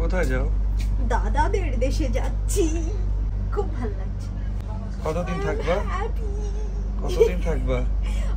কোথায় যাও? দাদাদের দেশে যাচ্ছি, খুব ভালো লাগছে। কতদিন থাকবা? কতদিন থাকবা?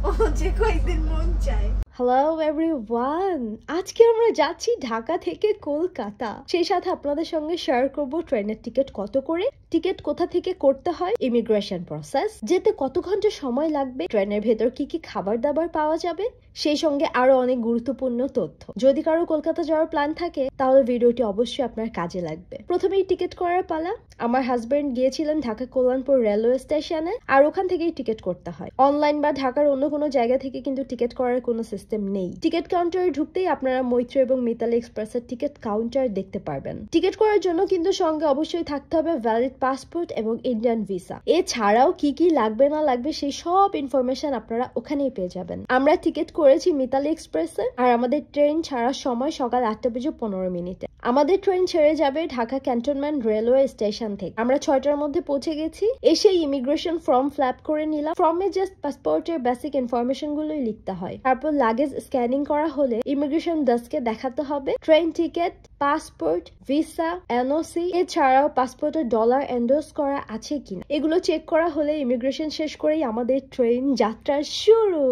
ও যে কয়েকদিন মন চায়। হ্যালো এভরিওয়ান, আজকে আমরা যাচ্ছি ঢাকা থেকে কলকাতা। সেই সাথে আপনাদের সঙ্গে শেয়ার করব ট্রেনের টিকিট কত করে, টিকিট কোথা থেকে করতে হয়, ইমিগ্রেশন প্রসেস, যেতে কত ঘন্টা সময় লাগবে, ট্রেনের ভেতর কি কি খাবার দাবার পাওয়া যাবে, সেই সঙ্গে আরো অনেক গুরুত্বপূর্ণ তথ্য। যদি কারো কলকাতা যাওয়ার প্ল্যান থাকে তাহলে ভিডিওটি অবশ্যই আপনার কাজে লাগবে। প্রথমেই টিকিট করার পালা। আমার হাজবেন্ড গিয়েছিলেন ঢাকা কল্যাণপুর রেলওয়ে স্টেশনে, আর ওখান থেকেই টিকিট করতে হয়। অনলাইন বা ঢাকার অন্য কোনো জায়গা থেকে কিন্তু টিকিট করার কোনো সিস্টেম নেই। টিকিট কাউন্টারে ঢুকতেই আপনারা মৈত্রী এবং মিতালি এক্সপ্রেসের টিকিট কাউন্টার দেখতে পারবেন। টিকিট করার জন্য কিন্তু সঙ্গে অবশ্যই থাকতে হবে ভ্যালিড পাসপোর্ট এবং ইন্ডিয়ান ভিসা। এছাড়াও কি কি লাগবে না লাগবে সেই সব ইনফরমেশন আপনারা ওখানেই পেয়ে যাবেন। আমরা টিকিট করেছি মিতালি এক্সপ্রেসে, আর আমাদের ট্রেন ছাড়ার সময় সকাল 8:15। আমাদের ট্রেন ছেড়ে যাবে ঢাকা ক্যান্টনমেন্ট রেলওয়ে স্টেশন থেকে। আমরা 6টার মধ্যে পৌঁছে গেছি। এসে ইমিগ্রেশন ফর্ম ফিলআপ করে নিলাম। ফর্মে জাস্ট পাসপোর্টের বেসিক ইনফরমেশন গুলোই লিখতে হয়। তারপর লাগেজ স্ক্যানিং করা হলে ইমিগ্রেশন ডেস্কে দেখাতে হবে train ticket, passport, visa, NOC, এছাড়াও পাসপোর্টের ডলার এন্ডোর্স করা আছে কিনা এগুলো চেক করা হলে ইমিগ্রেশন শেষ করেই আমাদের ট্রেন যাত্রা শুরু।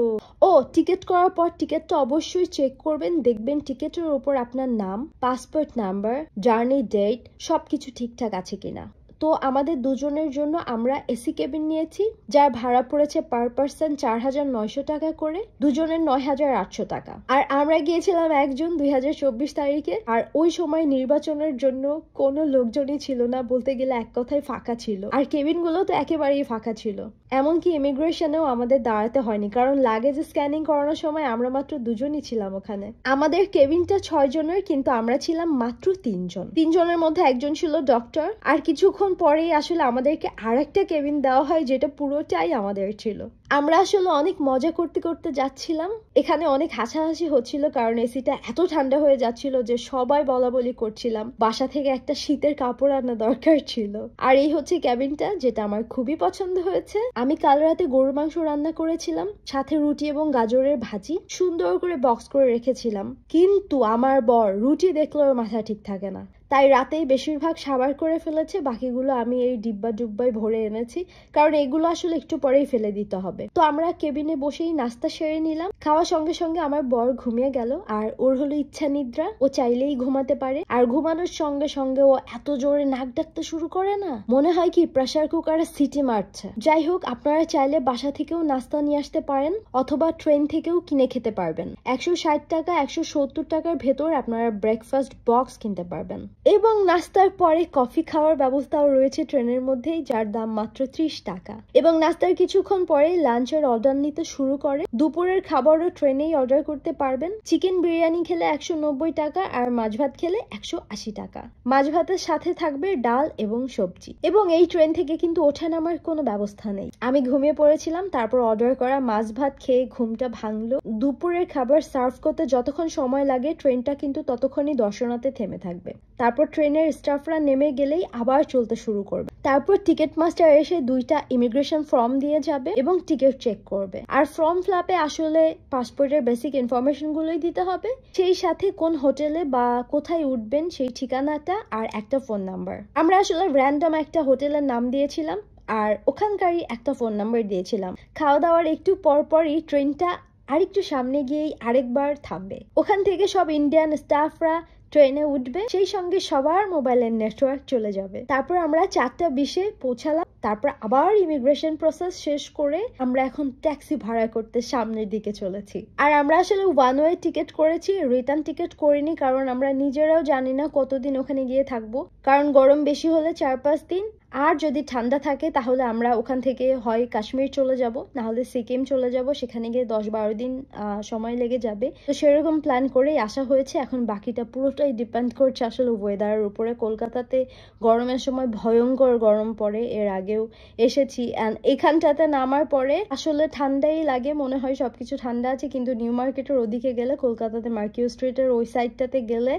ও টিকিট করার পর টিকিটটা অবশ্যই চেক করবেন, দেখবেন টিকিটের উপর আপনার নাম, পাসপোর্ট নাম্বার, জার্নি ডেট সবকিছু ঠিকঠাক আছে কিনা। তো আমাদের দুজনের জন্য আমরা এসি কেবিন নিয়েছি, যার ভাড়া পড়েছে পার পার্সন 4,900 টাকা করে, দুজনের 9,800 টাকা। আর আমরা গিয়েছিলাম একজন 2024 তারিখে, আর ওই সময় নির্বাচনের জন্য কোনো লোকজনই ছিল না, বলতে গেলে এক কথায় ফাঁকা ছিল। আর কেবিন গুলো তো একেবারেই ফাঁকা ছিল। এমনকি ইমিগ্রেশনেও আমাদের দাঁড়াতে হয়নি, কারণ লাগেজ স্ক্যানিং করানোর সময় আমরা মাত্র দুজনই ছিলাম ওখানে। আমাদের কেবিনটা 6 জনের, কিন্তু আমরা ছিলাম মাত্র 3 জন। 3 জনের মধ্যে একজন ছিল ডক্টর। আর কিছুক্ষণ পরেই আসলে আমাদেরকে আরেকটা কেবিন দেওয়া হয়, যেটা পুরোটাই আমাদের ছিল। আমরা আসলে অনেক মজা করতে করতে যাচ্ছিলাম। এখানে অনেক হাসাহাসি হচ্ছিল, কারণ এসিটা এত ঠান্ডা হয়ে যাচ্ছিল যে সবাই বলা বলি করছিলাম বাসা থেকে একটা শীতের কাপড় আনা দরকার ছিল। আর এই হচ্ছে কেবিনটা, যেটা আমার খুবই পছন্দ হয়েছে। আমি কাল রাতে গরুর মাংস রান্না করেছিলাম, সাথে রুটি এবং গাজরের ভাজি সুন্দর করে বক্স করে রেখেছিলাম। কিন্তু আমার বর রুটি দেখলে ওর মাথা ঠিক থাকে না, তাই রাতেই বেশিরভাগ সাবার করে ফেলেছে। বাকিগুলো আমি এই ডিব্বা ডুব্বাই ভরে এনেছি, কারণ এগুলো আসলে একটু পরেই ফেলে দিতে হবে। তো আমরা কেবিনে বসেই নাস্তা সেরে নিলাম। খাওয়ার সঙ্গে সঙ্গে আমার বর ঘুমিয়ে গেল, আর ওর হলো ইচ্ছা নিদ্রা, ও চাইলেই ঘুমাতে পারে। আর ঘুমানোর সঙ্গে সঙ্গে ও এত জোরে নাক ডাকতে শুরু করে না, মনে হয় কি প্রেসার কুকারে সিটি মারছে। যাই হোক, আপনারা চাইলে বাসা থেকেও নাস্তা নিয়ে আসতে পারেন, অথবা ট্রেন থেকেও কিনে খেতে পারবেন। 160 টাকা 170 টাকার ভেতর আপনারা ব্রেকফাস্ট বক্স কিনতে পারবেন। এবং নাস্তার পরে কফি খাওয়ার ব্যবস্থাও রয়েছে ট্রেনের মধ্যেই, যার দাম মাত্র 30 টাকা। এবং নাস্তার কিছুক্ষণ পরে লাঞ্চের অর্ডার নিতে শুরু করে। দুপুরের খাবারও ট্রেনেই অর্ডার করতে পারবেন। চিকেন বিরিয়ানি খেলে 190 টাকা, আর মাছ ভাত খেলে 180 টাকা। মাছ ভাতের সাথে থাকবে ডাল এবং সবজি। এবং এই ট্রেন থেকে কিন্তু ওঠা নামার কোনো ব্যবস্থা নেই। আমি ঘুমিয়ে পড়েছিলাম, তারপর অর্ডার করা মাছ ভাত খেয়ে ঘুমটা ভাঙলো। দুপুরের খাবার সার্ভ করতে যতক্ষণ সময় লাগে, ট্রেনটা কিন্তু ততক্ষণই দর্শনাতে থেমে থাকবে। তারপর ট্রেনের স্টাফরা নেমে গেলেই আবার চলতে শুরু করবে। তারপর টিকিট মাস্টার এসে 2টা ইমিগ্রেশন ফর্ম দিয়ে যাবে এবং টিকিট চেক করবে। আর ফর্ম ফিলআপে আসলে পাসপোর্টের বেসিক ইনফরমেশন গুলোই দিতে হবে, সেই সাথে কোন হোটেলে বা কোথায় উঠবেন সেই ঠিকানাটা আর একটা ফোন নাম্বার। আমরা আসলে র্যান্ডম একটা হোটেলের নাম দিয়েছিলাম, আর ওখানকারই একটা ফোন নাম্বার দিয়েছিলাম। খাওয়া দাওয়ার একটু পরপরই ট্রেনটা আরেকটু সামনে গিয়েই আরেকবার থামবে। ওখান থেকে সব ইন্ডিয়ান স্টাফরা ট্রেনে উঠবে, সেই সঙ্গে সবার মোবাইলের নেটওয়ার্ক চলে যাবে। তারপর আমরা 4:20 পৌঁছালাম। তারপর আবার ইমিগ্রেশন প্রসেস শেষ করে আমরা এখন ট্যাক্সি ভাড়া করতে সামনের দিকে চলেছি। আর আমরা আসলে ওয়ান ওয়ে টিকিট করেছি, রিটার্ন টিকিট করিনি, কারণ আমরা নিজেরাও জানি না কতদিন ওখানে গিয়ে থাকবো। কারণ গরম বেশি হলে 4-5 দিন, আর যদি ঠান্ডা থাকে তাহলে আমরা ওখান থেকে হয় কাশ্মীর চলে যাব, না হলে সিকিম চলে যাব। সেখানে গিয়ে 10-12 দিন সময় লেগে যাবে। তো সেরকম প্ল্যান করেই আসা হয়েছে। এখন বাকিটা পুরোটাই ডিপেন্ড করছে আসলে ওয়েদারের উপরে। কলকাতাতে গরমের সময় ভয়ঙ্কর গরম পড়ে, এর আগেও এসেছি। অ্যান্ড এখানটাতে নামার পরে আসলে ঠান্ডাই লাগে, মনে হয় সবকিছু ঠান্ডা আছে। কিন্তু নিউ মার্কেটের ওদিকে গেলে, কলকাতাতে মার্কিউ স্ট্রিটের ওই সাইডটাতে গেলে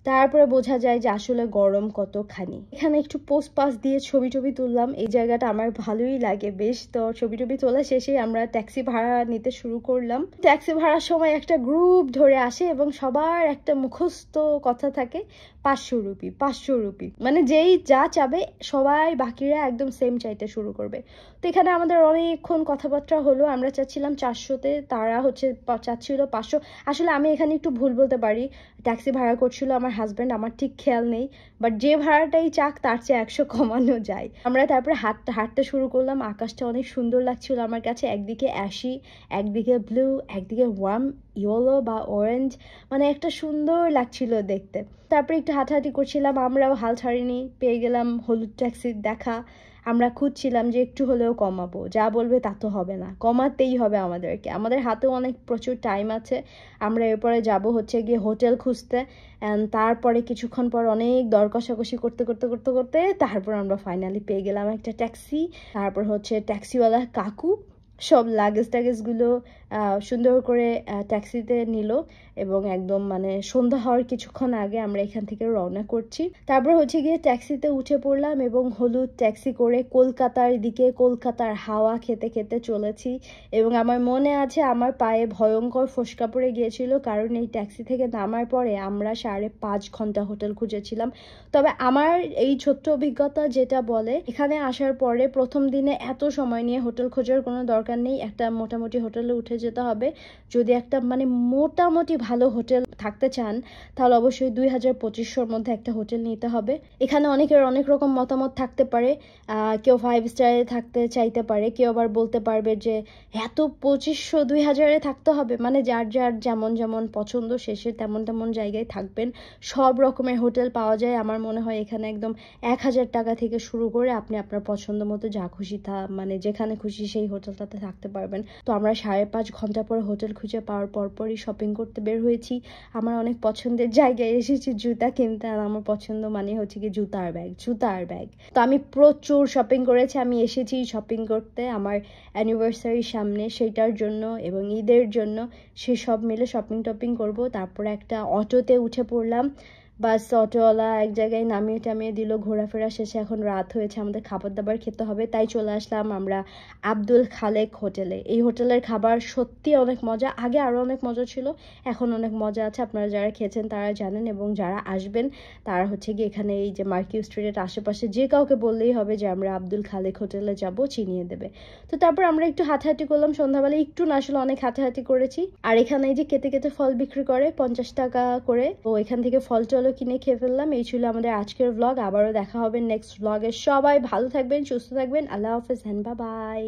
তারপরে বোঝা যায় যে আসলে গরম কতখানি। এখানে একটু পোস্ট পাস দিয়ে ছবি টবি তুললাম, এই জায়গাটা আমার ভালোই লাগে বেশ। তো ছবি টবি তোলা শেষে আমরা ট্যাক্সি ভাড়া নিতে শুরু করলাম। ট্যাক্সি ভাড়ার সময় একটা গ্রুপ ধরে আসে এবং সবার একটা মুখস্থ কথা থাকে 500 রুপি 500 রুপি, মানে যেই যা চাবে সবাই বাকিরা একদম সেম চাইতে শুরু করবে। তো এখানে আমাদের অনেকক্ষণ কথাবার্তা হলো। আমরা চাচ্ছিলাম 400-তে, তারা হচ্ছে চাচ্ছিল 500। আসলে আমি এখানে একটু ভুল বলতে পারি, ট্যাক্সি ভাড়া করছিল আমার হাজব্যান্ড, আমার ঠিক খেয়াল নেই, বাট যে ভাড়াটাই চাক তার চেয়ে 100 কমানো যায়। আমরা তারপরে হাঁটতে শুরু করলাম। আকাশটা অনেক সুন্দর লাগছিল আমার কাছে, একদিকে অ্যাশি, একদিকে ব্লু, একদিকে ওয়ার্ম ইয়েলো বা অরেঞ্জ, মানে একটা সুন্দর লাগছিল দেখতে। তারপরে একটু হাঁটাহাঁটি করছিলাম, আমরাও হাল ছাড়িনি, পেয়ে গেলাম হলুদ ট্যাক্সির দেখা। আমরা খুঁজছিলাম যে একটু হলেও কমাবো, যা বলবে তা তো হবে না, কমাতেই হবে আমাদেরকে, আমাদের হাতেও অনেক প্রচুর টাইম আছে। আমরা এরপরে যাব হচ্ছে গিয়ে হোটেল খুঁজতে, অ্যান্ড তারপরে কিছুক্ষণ পর অনেক দর কষাকষি করতে করতে করতে করতে তারপর আমরা ফাইনালি পেয়ে গেলাম একটা ট্যাক্সি। তারপর হচ্ছে ট্যাক্সিওয়ালা কাকু সব লাগেজগুলো সুন্দর করে ট্যাক্সিতে নিল এবং একদম মানে সন্ধ্যা হওয়ার কিছুক্ষণ আগে আমরা এখান থেকে রওনা করছি। তারপর হচ্ছে গিয়ে ট্যাক্সিতে উঠে পড়লাম এবং হলুদ ট্যাক্সি করে কলকাতার দিকে, কলকাতার হাওয়া খেতে খেতে চলেছি। এবং আমার মনে আছে আমার পায়ে ভয়ঙ্কর ফোসকা পড়ে গিয়েছিল, কারণ এই ট্যাক্সি থেকে নামার পরে আমরা 5.5 ঘন্টা হোটেল খুঁজেছিলাম। তবে আমার এই ছোট্ট অভিজ্ঞতা যেটা বলে, এখানে আসার পরে প্রথম দিনে এত সময় নিয়ে হোটেল খোঁজার কোনো দরকার নেই, একটা মোটামুটি হোটেলে উঠে যেতে হবে। যদি একটা মানে মোটামুটি ভালো হোটেল থাকতে চান তাহলে অবশ্যই 2000-2500-র মধ্যে একটা হোটেল নিতে হবে। এখানে অনেকের অনেক রকম মতামত থাকতে পারে, কেউ 5 স্টারে থাকতে চাইতে পারে, কেউ আবার বলতে পারবে যে এত 2500-2000-এ থাকতে হবে, মানে যার যার যেমন যেমন পছন্দ শেষে তেমন তেমন জায়গায় থাকবেন। সব রকমের হোটেল পাওয়া যায়। আমার মনে হয় এখানে একদম 1000 টাকা থেকে শুরু করে আপনি আপনার পছন্দ মতো যা খুশি মানে যেখানে খুশি সেই হোটেলটাতে থাকতে পারবেন। তো আমরা 5.5 ঘন্টা পরে হোটেল খুঁজে পাওয়ার পরপরই শপিং করতে বের হয়েছি। আমার অনেক পছন্দের জায়গায় এসেছি জুতা কিনতে, আর আমার পছন্দ মানে হচ্ছে কি জুতার ব্যাগ। তো আমি প্রচুর শপিং করেছি। আমি এসেছি শপিং করতে আমার অ্যানিভার্সারির সামনে, সেইটার জন্য এবং ঈদের জন্য, সে সব মিলে শপিং টপিং করব। তারপরে একটা অটোতে উঠে পড়লাম, বাস অটোওয়ালা এক জায়গায় নামিয়ে টামিয়ে দিল। ঘোরাফেরা শেষে এখন রাত হয়েছে, আমাদের খাবার দাবার খেতে হবে, তাই চলে আসলাম আমরা আব্দুল খালেক হোটেলে। এই হোটেলের খাবার সত্যি অনেক মজা, আগে আরও অনেক মজা ছিল, এখন অনেক মজা আছে। আপনারা যারা খেয়েছেন তারা জানেন, এবং যারা আসবেন তারা হচ্ছে গিয়ে এখানে এই যে মার্কিউ স্ট্রিটের আশেপাশে যে কাউকে বললেই হবে যে আমরা আব্দুল খালেক হোটেলে যাব, চিনিয়ে দেবে। তো তারপর আমরা একটু হাঁটাহাঁটি করলাম সন্ধ্যাবেলা, একটু না আসলে অনেক হাঁটাহাঁটি করেছি। আর এখানে এই যে কেটে কেটে ফল বিক্রি করে 50 টাকা করে, তো এখান থেকে ফল টলও কিনে খেয়ে ফেললাম। এই ছিল আমাদের আজকের ব্লগ, আবারও দেখা হবে নেক্সট ব্লগে। সবাই ভালো থাকবেন, সুস্থ থাকবেন, আল্লাহ হাফেজ, বাই বাই।